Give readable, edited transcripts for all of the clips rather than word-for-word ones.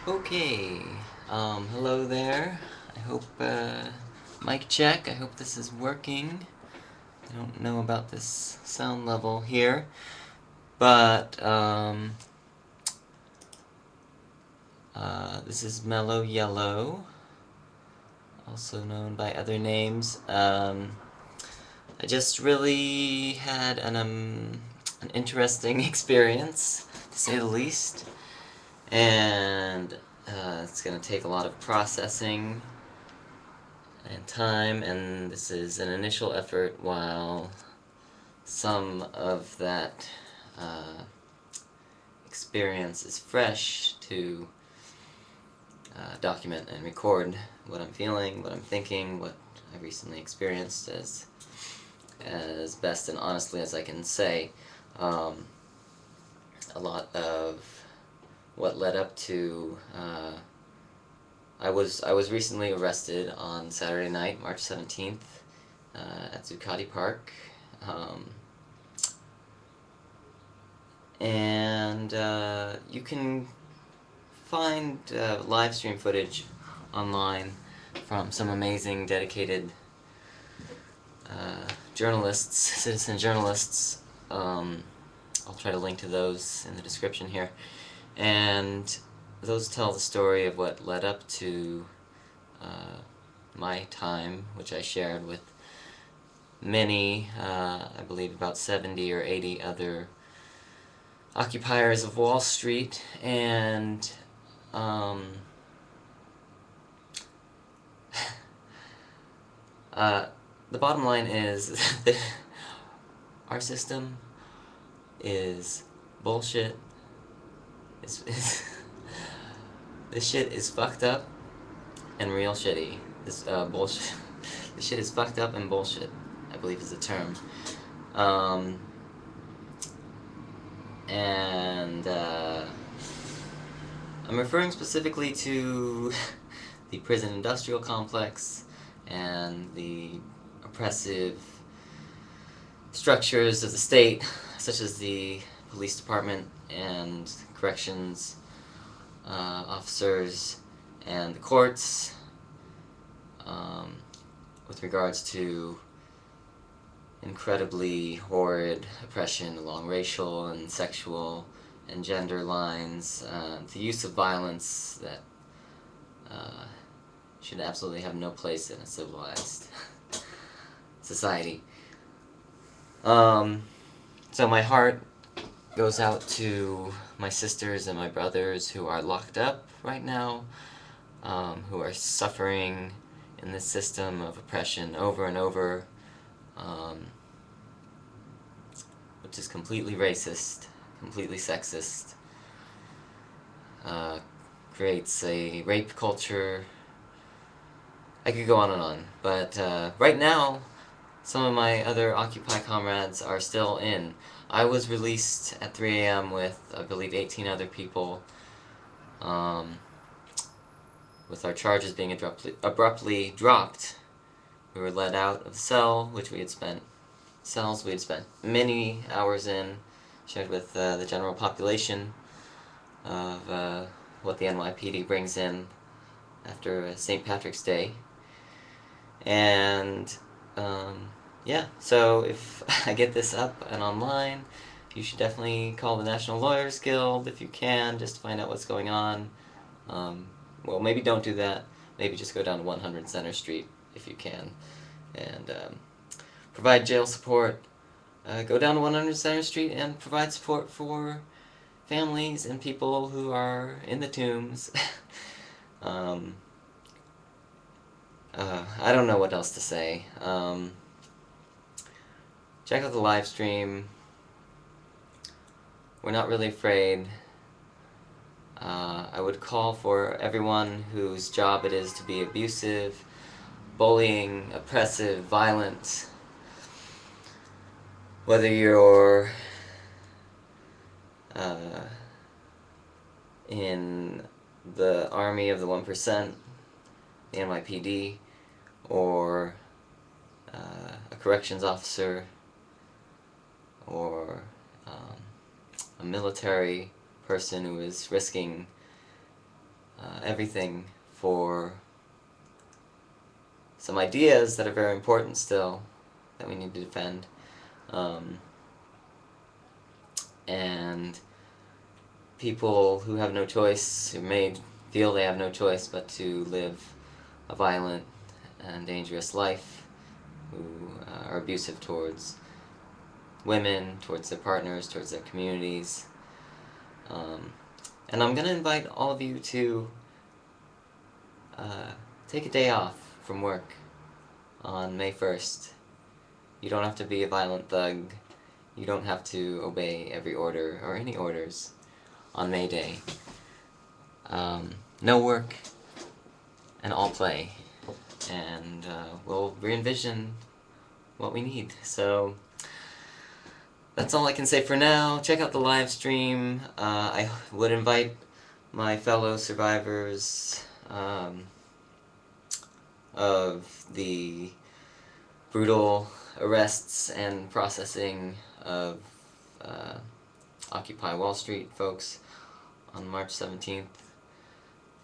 Okay, hello there. I hope, mic check, I hope this is working. I don't know about this sound level here, but, this is Mellow Yellow, also known by other names. I just really had an interesting experience, to say the least, and, it's gonna take a lot of processing and time, and this is an initial effort while some of that experience is fresh to document and record what I'm feeling, what I'm thinking, what I recently experienced as best and honestly as I can say. A lot of what led up to I was recently arrested on Saturday night, March 17th, at Zuccotti Park, and you can find live stream footage online from some amazing, dedicated journalists, citizen journalists. I'll try to link to those in the description here, and those tell the story of what led up to my time, which I shared with many, I believe about 70 or 80 other occupiers of Wall Street, and the bottom line is that our system is bullshit. This shit is fucked up and real shitty. This bullshit. This shit is fucked up and bullshit, I believe is the term. And I'm referring specifically to the prison industrial complex and the oppressive structures of the state, such as the police department and corrections officers and the courts, with regards to incredibly horrid oppression along racial and sexual and gender lines, the use of violence that should absolutely have no place in a civilized society. So my heart goes out to my sisters and my brothers who are locked up right now, who are suffering in this system of oppression over and over, which is completely racist, completely sexist, creates a rape culture. I could go on and on, but right now, some of my other Occupy comrades are still in. I was released at 3 a.m. with, I believe, 18 other people, with our charges being abruptly dropped. We were let out of the cell, which we had spent many hours in, shared with the general population of what the NYPD brings in after St. Patrick's Day. And yeah, so if I get this up and online, you should definitely call the National Lawyers Guild if you can, just to find out what's going on. Well, maybe don't do that. Maybe just go down to 100 Center Street if you can, and provide jail support. Go down to 100 Center Street and provide support for families and people who are in the tombs. I don't know what else to say. Check out the live stream. We're not really afraid. I would call for everyone whose job it is to be abusive, bullying, oppressive, violent, whether you're in the army of the 1%, the NYPD, or a corrections officer, or a military person who is risking everything for some ideas that are very important still that we need to defend. And people who have no choice, who may feel they have no choice but to live a violent and dangerous life, who are abusive towards women, towards their partners, towards their communities. And I'm going to invite all of you to take a day off from work on May 1st. You don't have to be a violent thug. You don't have to obey every order or any orders on May Day. No work and all play. And we'll re-envision what we need. So that's all I can say for now. Check out the live stream. I would invite my fellow survivors of the brutal arrests and processing of Occupy Wall Street folks on March 17th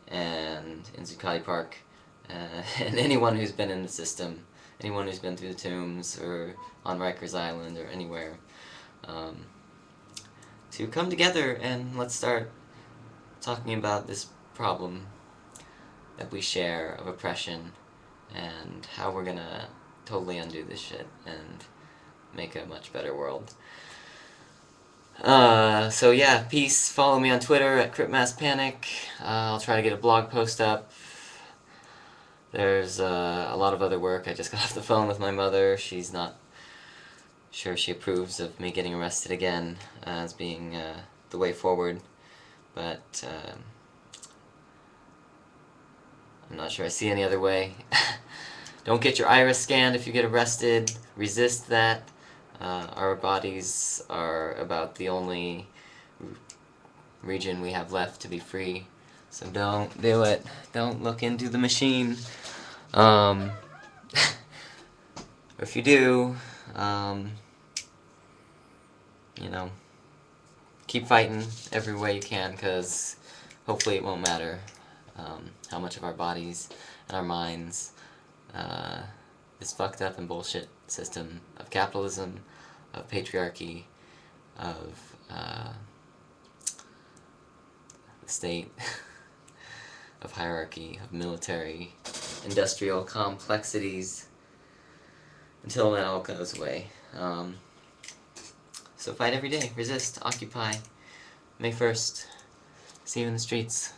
and in Zuccotti Park, and anyone who's been in the system, anyone who's been through the tombs or on Rikers Island or anywhere, to come together and let's start talking about this problem that we share of oppression and how we're gonna totally undo this shit and make a much better world. So yeah, peace. Follow me on Twitter at CryptMassPanic. I'll try to get a blog post up. There's a lot of other work. I just got off the phone with my mother. She's not sure she approves of me getting arrested again as being the way forward, but I'm not sure I see any other way. Don't get your iris scanned if you get arrested. Resist that. Our bodies are about the only region we have left to be free, so don't do it. Don't look into the machine. If you do, you know, keep fighting every way you can, because hopefully it won't matter how much of our bodies and our minds this fucked up and bullshit system of capitalism, of patriarchy, of the state, of hierarchy, of military, industrial complexities, until it all goes away. So fight every day, resist, occupy. May 1st. See you in the streets.